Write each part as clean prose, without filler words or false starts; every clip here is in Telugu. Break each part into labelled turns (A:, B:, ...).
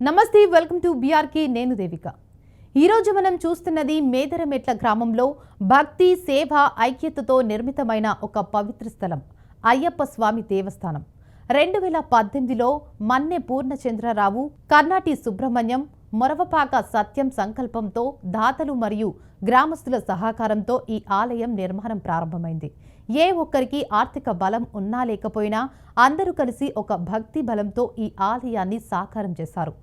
A: నమస్తే, వెల్కమ్ టు బీఆర్కే. నేను దేవిక. ఈరోజు మనం చూస్తున్నది మేదరమెట్ల గ్రామంలో భక్తి, సేవ, ఐక్యతతో నిర్మితమైన ఒక పవిత్ర స్థలం అయ్యప్ప స్వామి దేవస్థానం. 2018లో మన్నె పూర్ణచంద్రరావు, కర్నాటి సుబ్రహ్మణ్యం, మొరవపాక సత్యం సంకల్పంతో దాతలు మరియు గ్రామస్తుల సహకారంతో ఈ ఆలయం నిర్మాణం ప్రారంభమైంది. ఏ ఒక్కరికి ఆర్థిక బలం ఉన్నా లేకపోయినా అందరూ కలిసి ఒక భక్తి బలంతో ఈ ఆలయాన్ని సాకారం చేశారు.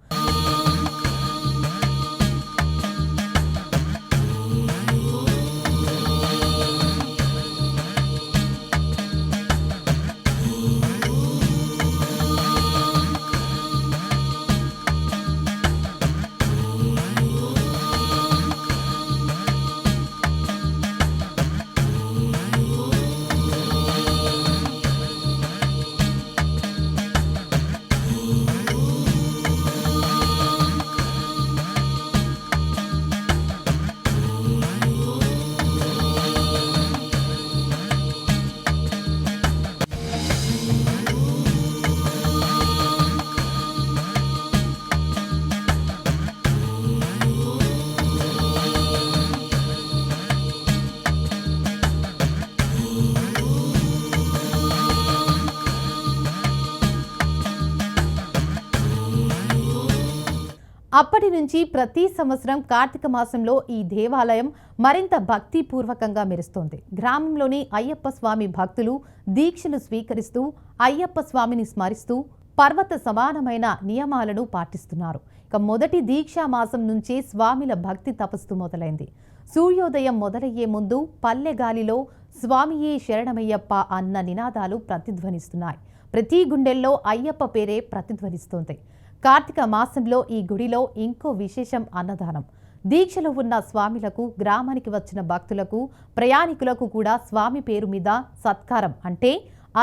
A: అప్పటి నుంచి ప్రతి సంవత్సరం కార్తీక మాసంలో ఈ దేవాలయం మరింత భక్తిపూర్వకంగా మెరుస్తోంది. గ్రామంలోని అయ్యప్ప స్వామి భక్తులు దీక్షలు స్వీకరిస్తూ అయ్యప్ప స్వామిని స్మరిస్తూ పర్వత సమానమైన నియమాలను పాటిస్తున్నారు. ఇక మొదటి దీక్షా మాసం నుంచే స్వామిల భక్తి తపస్సు మొదలైంది. సూర్యోదయం మొదలయ్యే ముందు పల్లెగాలిలో స్వామియే శరణమయ్యప్ప అన్న నినాదాలు ప్రతిధ్వనిస్తున్నాయి. ప్రతి గుండెల్లో అయ్యప్ప పేరే ప్రతిధ్వనిస్తోంది. కార్తీక మాసంలో ఈ గుడిలో ఇంకో విశేషం అన్నదానం. దీక్షలో ఉన్న స్వామిలకు, గ్రామానికి వచ్చిన భక్తులకు, ప్రయాణికులకు కూడా స్వామి పేరు మీద సత్కారం అంటే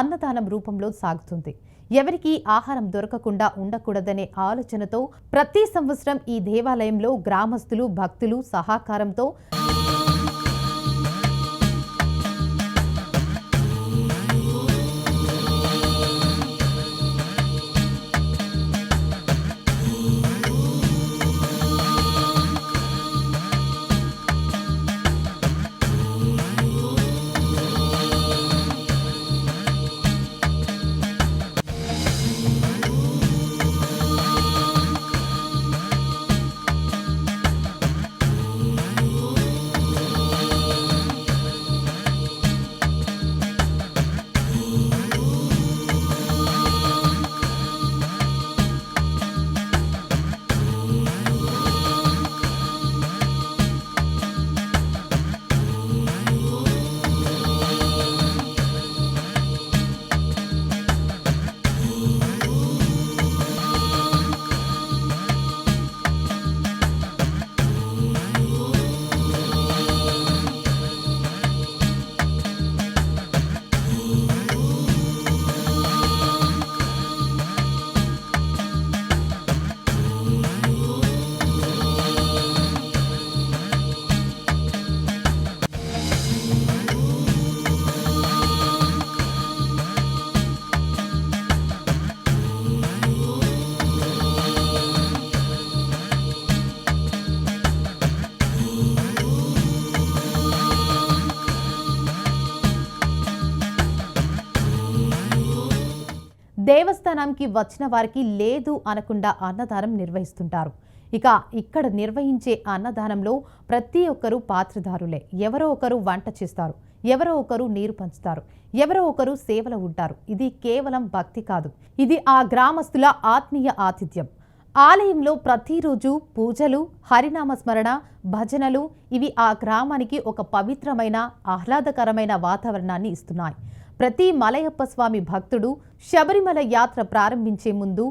A: అన్నదానం రూపంలో సాగుతుంది. ఎవరికీ ఆహారం దొరకకుండా ఉండకూడదనే ఆలోచనతో ప్రతి సంవత్సరం ఈ దేవాలయంలో గ్రామస్తులు, భక్తులు సహకారంతో దేవస్థానానికి వచ్చిన వారికి లేదు అనకుండా అన్నదానం నిర్వహిస్తుంటారు. ఇక ఇక్కడ నిర్వహించే అన్నదానంలో ప్రతి ఒక్కరూ పాత్రధారులే. ఎవరో ఒకరు వంట చేస్తారు, ఎవరో ఒకరు నీరు పంచుతారు, ఎవరో ఒకరు సేవలో ఉంటారు. ఇది కేవలం భక్తి కాదు, ఇది ఆ గ్రామస్తుల ఆత్మీయ ఆతిథ్యం. ఆలయంలో ప్రతిరోజు పూజలు, హరినామ స్మరణ, భజనలు ఇవి ఆ గ్రామానికి ఒక పవిత్రమైన, ఆహ్లాదకరమైన వాతావరణాన్ని ఇస్తున్నాయి. ప్రతి మలయప్ప స్వామి భక్తుడు శబరిమల యాత్ర ప్రారంభించే ముందు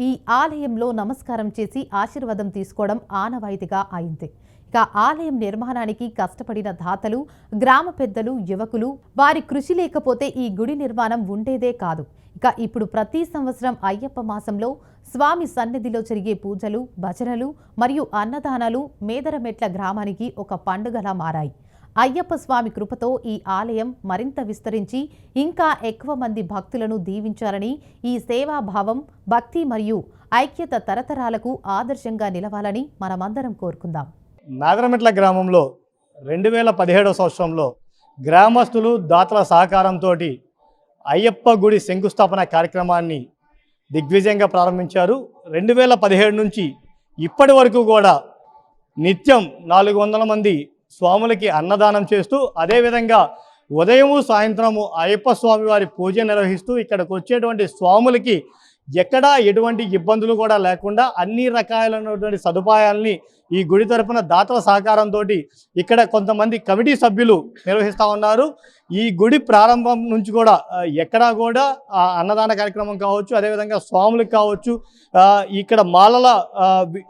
A: ఈ ఆలయంలో నమస్కారం చేసి ఆశీర్వాదం తీసుకోవడం ఆనవాయితీగా అయింది. ఇక ఆలయం నిర్మాణానికి కష్టపడిన దాతలు, గ్రామ పెద్దలు, యువకులు వారి కృషి లేకపోతే ఈ గుడి నిర్మాణం ఉండేదే కాదు. ఇక ఇప్పుడు ప్రతి సంవత్సరం అయ్యప్ప మాసంలో స్వామి సన్నిధిలో జరిగే పూజలు, భజనలు మరియు అన్నదానాలు మేదరమెట్ల గ్రామానికి ఒక పండుగలా మారాయి. అయ్యప్ప స్వామి కృపతో ఈ ఆలయం మరింత విస్తరించి ఇంకా ఎక్కువ మంది భక్తులను దీవించాలని, ఈ సేవాభావం, భక్తి మరియు ఐక్యత తరతరాలకు ఆదర్శంగా నిలవాలని మనమందరం కోరుకుందాం.
B: నాగరమెట్ల గ్రామంలో 2017 సంవత్సరంలో గ్రామస్తులు దాతల సహకారంతో అయ్యప్ప గుడి శంకుస్థాపన కార్యక్రమాన్ని దిగ్విజయంగా ప్రారంభించారు. 2017 నుంచి ఇప్పటి వరకు కూడా నిత్యం 400 మంది స్వాములకి అన్నదానం చేస్తూ, అదేవిధంగా ఉదయము సాయంత్రము అయ్యప్ప స్వామి వారి పూజ నిర్వహిస్తూ ఇక్కడికి వచ్చేటువంటి స్వాములకి ఎక్కడా ఎటువంటి ఇబ్బందులు కూడా లేకుండా అన్ని రకాలైనటువంటి సదుపాయాలని ఈ గుడి తరపున దాతల సహకారంతో ఇక్కడ కొంతమంది కమిటీ సభ్యులు నిర్వహిస్తూ ఉన్నారు. ఈ గుడి ప్రారంభం నుంచి కూడా ఎక్కడా కూడా అన్నదాన కార్యక్రమం కావచ్చు, అదేవిధంగా స్వాములకు కావచ్చు, ఇక్కడ మాలల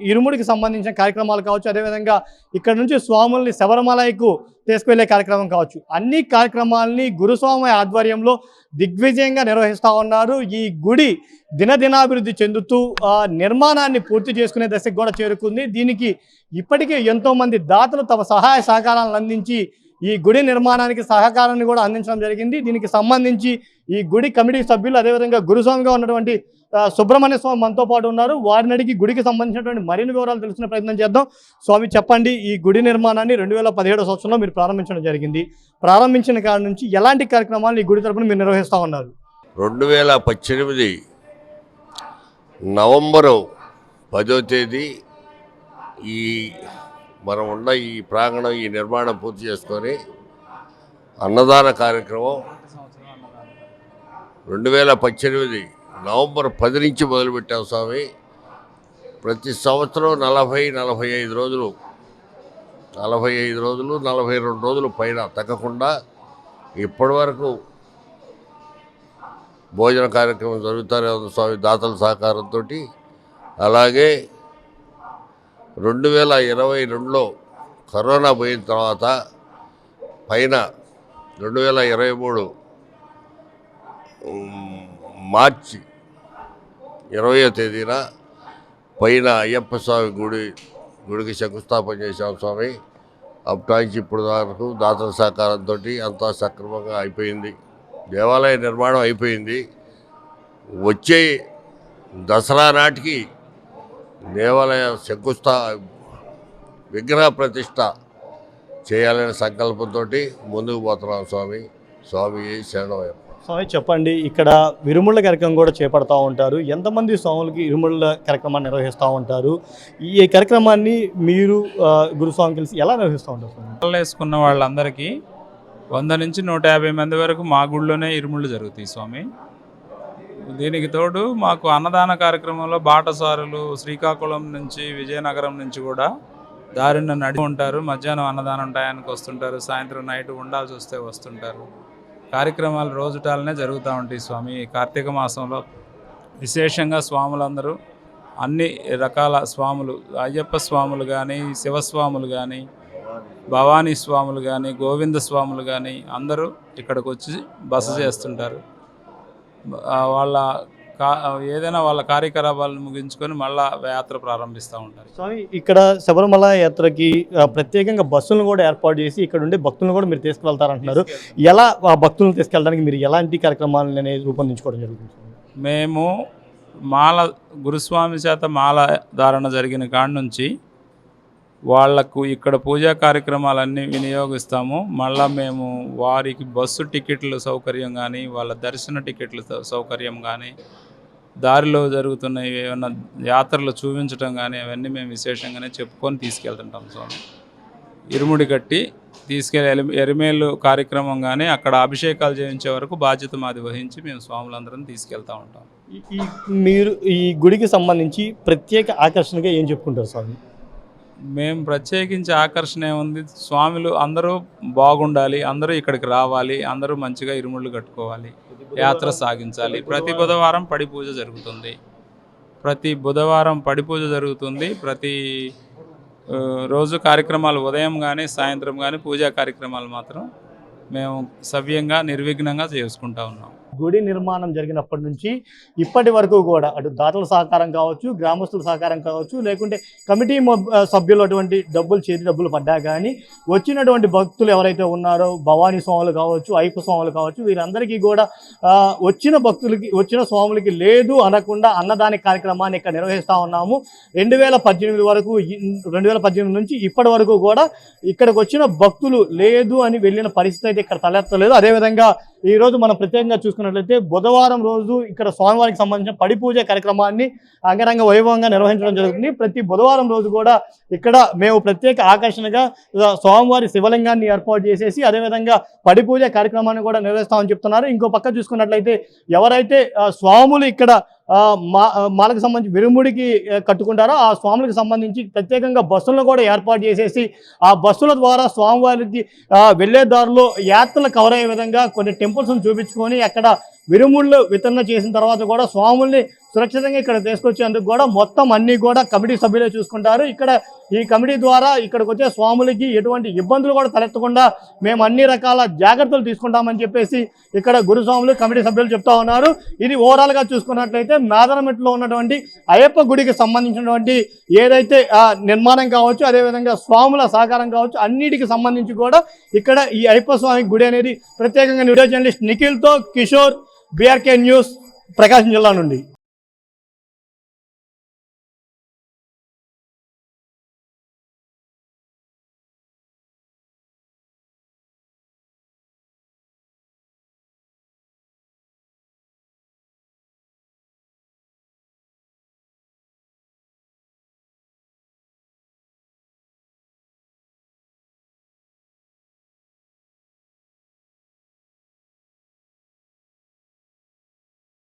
B: ఇరుముడికి సంబంధించిన కార్యక్రమాలు కావచ్చు, అదేవిధంగా ఇక్కడ నుంచి స్వాముల్ని శబరిమలకు తీసుకువెళ్ళే కార్యక్రమం కావచ్చు, అన్ని కార్యక్రమాలని గురుస్వామి ఆధ్వర్యంలో దిగ్విజయంగా నిర్వహిస్తూ ఉన్నారు. ఈ గుడి దినదినాభివృద్ధి చెందుతూ నిర్మాణాన్ని పూర్తి చేసుకునే దశకు కూడా చేరుకుంది. దీనికి ఇప్పటికే ఎంతోమంది దాతలు తమ సహాయ సహకారాలను అందించి ఈ గుడి నిర్మాణానికి సహకారాన్ని కూడా అందించడం జరిగింది. దీనికి సంబంధించి ఈ గుడి కమిటీ సభ్యులు, అదేవిధంగా గురుస్వామిగా ఉన్నటువంటి సుబ్రహ్మణ్య స్వామి మనతో పాటు ఉన్నారు. వారిని అడిగి గుడికి సంబంధించినటువంటి మరిన్ని వివరాలు తెలుసుకునే ప్రయత్నం చేద్దాం. స్వామి, చెప్పండి, ఈ గుడి నిర్మాణాన్ని 2017 సంవత్సరంలో మీరు ప్రారంభించడం జరిగింది. ప్రారంభించిన కాడ నుంచి ఎలాంటి కార్యక్రమాలు ఈ గుడి తరపున మీరు నిర్వహిస్తూ ఉన్నారు?
C: 2018 నవంబరు 10వ తేదీ మనం ఉన్న ఈ ప్రాంగణం, ఈ నిర్మాణం పూర్తి చేసుకొని అన్నదాన కార్యక్రమం 2018 నవంబర్ 10 నుంచి మొదలుపెట్టాం స్వామి. ప్రతి సంవత్సరం 40-45 రోజులు 42 రోజులు పైన తగ్గకుండా ఇప్పటి వరకు భోజన కార్యక్రమం జరుగుతూనే ఉంది స్వామి, దాతల సహకారంతో. అలాగే 2022లో కరోనా పోయిన తర్వాత పైన 2023 మార్చి 20వ తేదీన పైన అయ్యప్ప స్వామి గుడికి శంకుస్థాపన చేశాం స్వామి. అప్పటి ఇప్పుడు వరకు దాతల సహకారంతో అంతా సక్రమంగా అయిపోయింది. దేవాలయ నిర్మాణం అయిపోయింది. వచ్చే దసరా నాటికి దేవాలయ విగ్రహ ప్రతిష్ట చేయాలనే సంకల్పంతో ముందుకు పోతున్నాం స్వామి. స్వామి శరణమయ్యప్ప.
B: స్వామి, చెప్పండి, ఇక్కడ ఇరుముళ్ళ కార్యక్రమం కూడా చేపడతా ఉంటారు. ఎంతమంది స్వాములకి ఇరుముళ్ళ కార్యక్రమాన్ని నిర్వహిస్తూ ఉంటారు? ఈ కార్యక్రమాన్ని మీరు గురుస్వామి కలిసి ఎలా నిర్వహిస్తూ ఉంటారు?
D: వాళ్ళు వేసుకున్న వాళ్ళందరికీ 100 నుంచి 150 మంది వరకు మా గుళ్ళోనే ఇరుముళ్ళు జరుగుతాయి స్వామి. దీనికి తోడు మాకు అన్నదాన కార్యక్రమంలో బాటసారులు శ్రీకాకుళం నుంచి, విజయనగరం నుంచి కూడా దారిన నడిచి ఉంటారు. మధ్యాహ్నం అన్నదానం టయానికి వస్తుంటారు, సాయంత్రం నైట్ ఉండాల్సి వస్తే వస్తుంటారు. కార్యక్రమాలు రోజుటాలనే జరుగుతూ ఉంటాయి స్వామి. కార్తీక మాసంలో విశేషంగా స్వాములందరూ అన్ని రకాల స్వాములు, అయ్యప్ప స్వాములు కానీ, శివస్వాములు కానీ, భవానీ స్వాములు కానీ, గోవింద స్వాములు కానీ అందరూ ఇక్కడికి వచ్చి బస చేస్తుంటారు. వాళ్ళ ఏదైనా వాళ్ళ కార్యకలాపాలను ముగించుకొని మళ్ళా యాత్ర ప్రారంభిస్తూ ఉంటారు.
B: స్వామి, ఇక్కడ శబరిమల యాత్రకి ప్రత్యేకంగా బస్సులను కూడా ఏర్పాటు చేసి ఇక్కడ ఉండే భక్తులను కూడా మీరు తీసుకువెళ్తారంటున్నారు. ఎలా ఆ భక్తులను తీసుకెళ్ళడానికి మీరు ఎలాంటి కార్యక్రమాలను అనేది రూపొందించుకోవడం జరుగుతుంది?
D: మేము గురుస్వామి చేత మాల ధారణ జరిగిన కాడ నుంచి వాళ్లకు ఇక్కడ పూజా కార్యక్రమాలన్నీ వినియోగిస్తాము. మళ్ళీ మేము వారికి బస్సు టికెట్ల సౌకర్యం కానీ, వాళ్ళ దర్శన టికెట్ల సౌకర్యం కానీ, దారిలో జరుగుతున్న ఏమైనా యాత్రలు చూపించడం కానీ అవన్నీ మేము విశేషంగానే చెప్పుకొని తీసుకెళ్తుంటాం స్వామి. ఇరుముడి కట్టి తీసుకెళ్ళి ఎరిమేలు కార్యక్రమం కానీ అక్కడ అభిషేకాలు చేయించే వరకు బాధ్యత మాది వహించి మేము స్వాములందరం తీసుకెళ్తూ ఉంటాం.
B: మీరు ఈ గుడికి సంబంధించి ప్రత్యేక ఆకర్షణగా ఏం చెప్పుకుంటారు స్వామి?
D: మేము ప్రత్యేకించి ఆకర్షణ ఏముంది, స్వాములు అందరూ బాగుండాలి, అందరూ ఇక్కడికి రావాలి, అందరూ మంచిగా ఇరుముళ్ళు కట్టుకోవాలి, యాత్ర సాగించాలి. ప్రతి బుధవారం పడి పూజ జరుగుతుంది. ప్రతి రోజు కార్యక్రమాలు ఉదయం కానీ సాయంత్రం కానీ పూజా కార్యక్రమాలు మాత్రం మేము సవ్యంగా నిర్విఘ్నంగా చేసుకుంటూ ఉన్నాం.
B: గుడి నిర్మాణం జరిగినప్పటి నుంచి ఇప్పటి వరకు కూడా అటు దాతల సహకారం కావచ్చు, గ్రామస్తుల సహకారం కావచ్చు, లేకుంటే కమిటీ సభ్యులు అటువంటి చేతి డబ్బులు పడ్డా కానీ వచ్చినటువంటి భక్తులు ఎవరైతే ఉన్నారో భవానీ స్వాములు కావచ్చు, అయ్యప్ప స్వాములు కావచ్చు, వీరందరికీ కూడా వచ్చిన స్వాములకి లేదు అనకుండా అన్నదాన కార్యక్రమాన్ని ఇక్కడ నిర్వహిస్తూ ఉన్నాము. 2018 నుంచి ఇప్పటి వరకు కూడా ఇక్కడికి వచ్చిన భక్తులు లేదు అని వెళ్ళిన పరిస్థితి అయితే ఇక్కడ తలెత్తలేదు. అదేవిధంగా ఈరోజు మనం ప్రత్యేకంగా చూసుకున్నట్లయితే బుధవారం రోజు ఇక్కడ స్వామివారికి సంబంధించిన పడి పూజ కార్యక్రమాన్ని అంగరంగ వైభవంగా నిర్వహించడం జరుగుతుంది. ప్రతి బుధవారం రోజు కూడా ఇక్కడ మేము ప్రత్యేక ఆకర్షణగా స్వామివారి శివలింగాన్ని ఏర్పాటు చేసేసి అదేవిధంగా పడి పూజ కార్యక్రమాన్ని కూడా నిర్వహిస్తామని చెప్తున్నారు. ఇంకో పక్క చూసుకున్నట్లయితే ఎవరైతే స్వాములు ఇక్కడ మాలకు సంబంధించి విరుముడికి కట్టుకుంటారో ఆ స్వాములకు సంబంధించి ప్రత్యేకంగా బస్సులను కూడా ఏర్పాటు చేసేసి ఆ బస్సుల ద్వారా స్వామివారికి వెళ్ళే దారిలో యాత్రలు కవర్ అయ్యే విధంగా కొన్ని టెంపుల్స్ను చూపించుకొని అక్కడ విరుముళ్ళు వితరణ చేసిన తర్వాత కూడా స్వాముల్ని సురక్షితంగా ఇక్కడ తీసుకొచ్చేందుకు కూడా మొత్తం అన్నీ కూడా కమిటీ సభ్యులే చూసుకుంటారు. ఇక్కడ ఈ కమిటీ ద్వారా ఇక్కడికి వచ్చే స్వాములకి ఎటువంటి ఇబ్బందులు కూడా తలెత్తకుండా మేము అన్ని రకాల జాగ్రత్తలు తీసుకుంటామని చెప్పేసి ఇక్కడ గురుస్వాములు కమిటీ సభ్యులు చెప్తా ఉన్నారు. ఇది ఓవరాల్గా చూసుకున్నట్లయితే మేదరమెట్లో ఉన్నటువంటి అయ్యప్ప గుడికి సంబంధించినటువంటి ఏదైతే నిర్మాణం కావచ్చు, అదేవిధంగా స్వాముల సహకారం కావచ్చు, అన్నిటికి సంబంధించి కూడా ఇక్కడ ఈ అయ్యప్ప స్వామి గుడి అనేది ప్రత్యేకంగా వీడియో జర్నలిస్ట్ నిఖిల్తో కిషోర్, బీఆర్కే న్యూస్, ప్రకాశం జిల్లా నుండి.